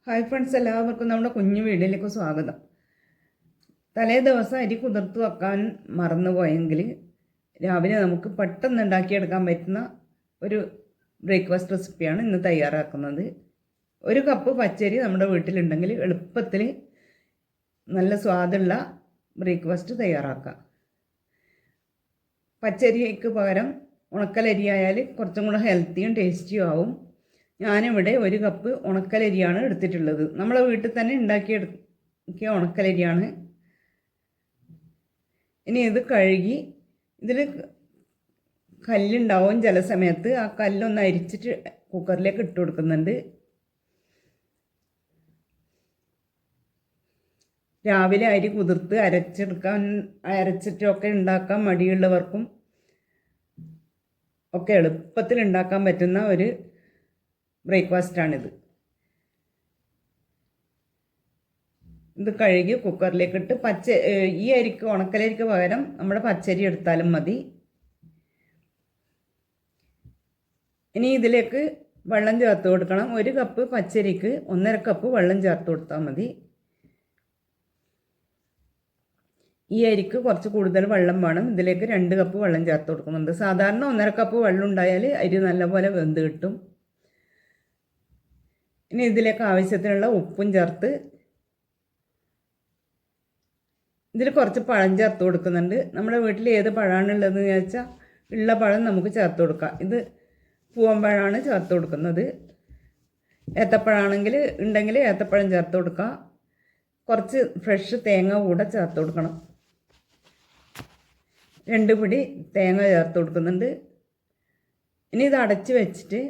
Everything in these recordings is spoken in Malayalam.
ഹായ് ഫ്രണ്ട്സ്, എല്ലാവർക്കും നമ്മുടെ കുഞ്ഞു വീഡിയോയിലേക്ക് സ്വാഗതം. തലേ ദിവസം അരി കുതിർത്ത് വെക്കാൻ മറന്നുപോയെങ്കിൽ രാവിലെ നമുക്ക് പെട്ടെന്ന് ഉണ്ടാക്കിയെടുക്കാൻ പറ്റുന്ന ഒരു ബ്രേക്ക്ഫാസ്റ്റ് റെസിപ്പിയാണ് ഇന്ന് തയ്യാറാക്കുന്നത്. ഒരു കപ്പ് പച്ചരി നമ്മുടെ വീട്ടിലുണ്ടെങ്കിൽ എളുപ്പത്തിൽ നല്ല സ്വാദുള്ള ബ്രേക്ക്ഫാസ്റ്റ് തയ്യാറാക്കാം. പച്ചരിക്ക് പകരം ഉണക്കലരിയായാൽ കുറച്ചും കൂടെ ഹെൽത്തിയും ടേസ്റ്റിയും ആവും. ഞാനിവിടെ ഒരു കപ്പ് ഉണക്കലരിയാണ് എടുത്തിട്ടുള്ളത്. നമ്മളെ വീട്ടിൽ തന്നെ ഉണ്ടാക്കിയ ഉണക്കലരിയാണ്. ഇനി ഇത് കഴുകി, ഇതിൽ കല്ലുണ്ടാവും ചില സമയത്ത്, ആ കല്ലൊന്ന് അരിച്ചിട്ട് കുക്കറിലേക്ക് ഇട്ട് കൊടുക്കുന്നുണ്ട്. രാവിലെ അരി കുതിർത്ത് അരച്ചിട്ടൊക്കെ ഉണ്ടാക്കാൻ മടിയുള്ളവർക്കും ഒക്കെ എളുപ്പത്തിൽ ഉണ്ടാക്കാൻ പറ്റുന്ന ഒരു ബ്രേക്ക്ഫാസ്റ്റാണിത്. ഇത് കഴുകി കുക്കറിലേക്ക് ഇട്ട് ഈ അരിക്ക് ഉണക്കലരിക്ക് പകരം നമ്മുടെ പച്ചരി എടുത്താലും മതി. ഇനി ഇതിലേക്ക് വെള്ളം ചേർത്ത് കൊടുക്കണം. ഒരു കപ്പ് പച്ചരിക്ക് 1.5 കപ്പ് വെള്ളം ചേർത്ത് കൊടുത്താൽ മതി. ഈ അരിക്ക് കുറച്ച് കൂടുതൽ വെള്ളം വേണം. ഇതിലേക്ക് 2 കപ്പ് വെള്ളം ചേർത്ത് കൊടുക്കുന്നുണ്ട്. സാധാരണ 1.5 കപ്പ് വെള്ളം ഉണ്ടായാൽ അരി നല്ലപോലെ വെന്ത് കിട്ടും. ഇനി ഇതിലേക്ക് ആവശ്യത്തിനുള്ള ഉപ്പും ചേർത്ത് ഇതിൽ കുറച്ച് പഴം ചേർത്ത് കൊടുക്കുന്നുണ്ട്. നമ്മുടെ വീട്ടിൽ ഏത് പഴമാണുള്ളതെന്ന് ചോദിച്ചാൽ ഉള്ള പഴം നമുക്ക് ചേർത്ത് കൊടുക്കാം. ഇത് പൂവമ്പഴമാണ് ചേർത്ത് കൊടുക്കുന്നത്. ഏത്തപ്പഴമാണെങ്കിൽ ഉണ്ടെങ്കിൽ ഏത്തപ്പഴം ചേർത്ത് കൊടുക്കാം. കുറച്ച് ഫ്രഷ് തേങ്ങ കൂടെ ചേർത്ത് കൊടുക്കണം. 2 പിടി തേങ്ങ ചേർത്ത് കൊടുക്കുന്നുണ്ട്. ഇനി ഇത് അടച്ച് വെച്ചിട്ട്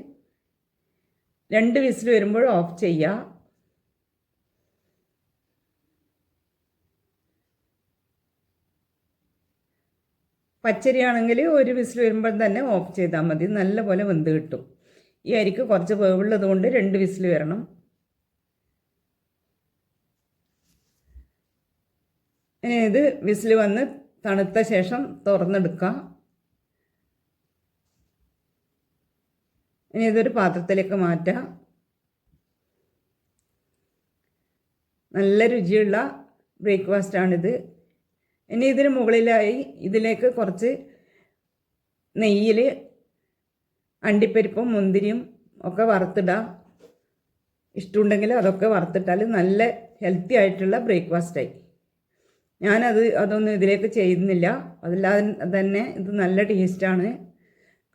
2 വിസിൽ വരുമ്പോൾ ഓഫ് ചെയ്യുക. പച്ചരിയാണെങ്കിൽ 1 വിസിൽ വരുമ്പോൾ തന്നെ ഓഫ് ചെയ്താൽ മതി. നല്ലപോലെ വെന്ത് കിട്ടും. ഈ അരിക്ക് കുറച്ച് വേവുള്ളത് കൊണ്ട് 2 വിസിൽ വരണം. ഇത് വിസിൽ വന്ന് തണുത്ത ശേഷം തുറന്നെടുക്കാം. ഇനി ഇതൊരു പാത്രത്തിലേക്ക് മാറ്റാം. നല്ല രുചിയുള്ള ബ്രേക്ക്ഫാസ്റ്റാണിത്. ഇനി ഇതിന് മുകളിലായി ഇതിലേക്ക് കുറച്ച് നെയ്യിൽ അണ്ടിപ്പരിപ്പും മുന്തിരിയും ഒക്കെ വറുത്തിടാം. ഇഷ്ടമുണ്ടെങ്കിൽ അതൊക്കെ വറുത്തിട്ടാൽ നല്ല ഹെൽത്തി ആയിട്ടുള്ള ബ്രേക്ക്ഫാസ്റ്റായി. അതൊന്നും ഇതിലേക്ക് ചെയ്യുന്നില്ല. അതല്ലാതെ തന്നെ ഇത് നല്ല ടേസ്റ്റാണ്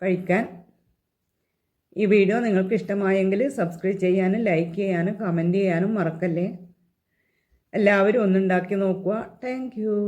കഴിക്കാൻ. ഈ വീഡിയോ നിങ്ങൾക്ക് ഇഷ്ടമായെങ്കിൽ സബ്സ്ക്രൈബ് ചെയ്യാനും ലൈക്ക് ചെയ്യാനും കമൻറ്റ് ചെയ്യാനും മറക്കല്ലേ. എല്ലാവരും ഒന്നുണ്ടാക്കി നോക്കുക. Thank you.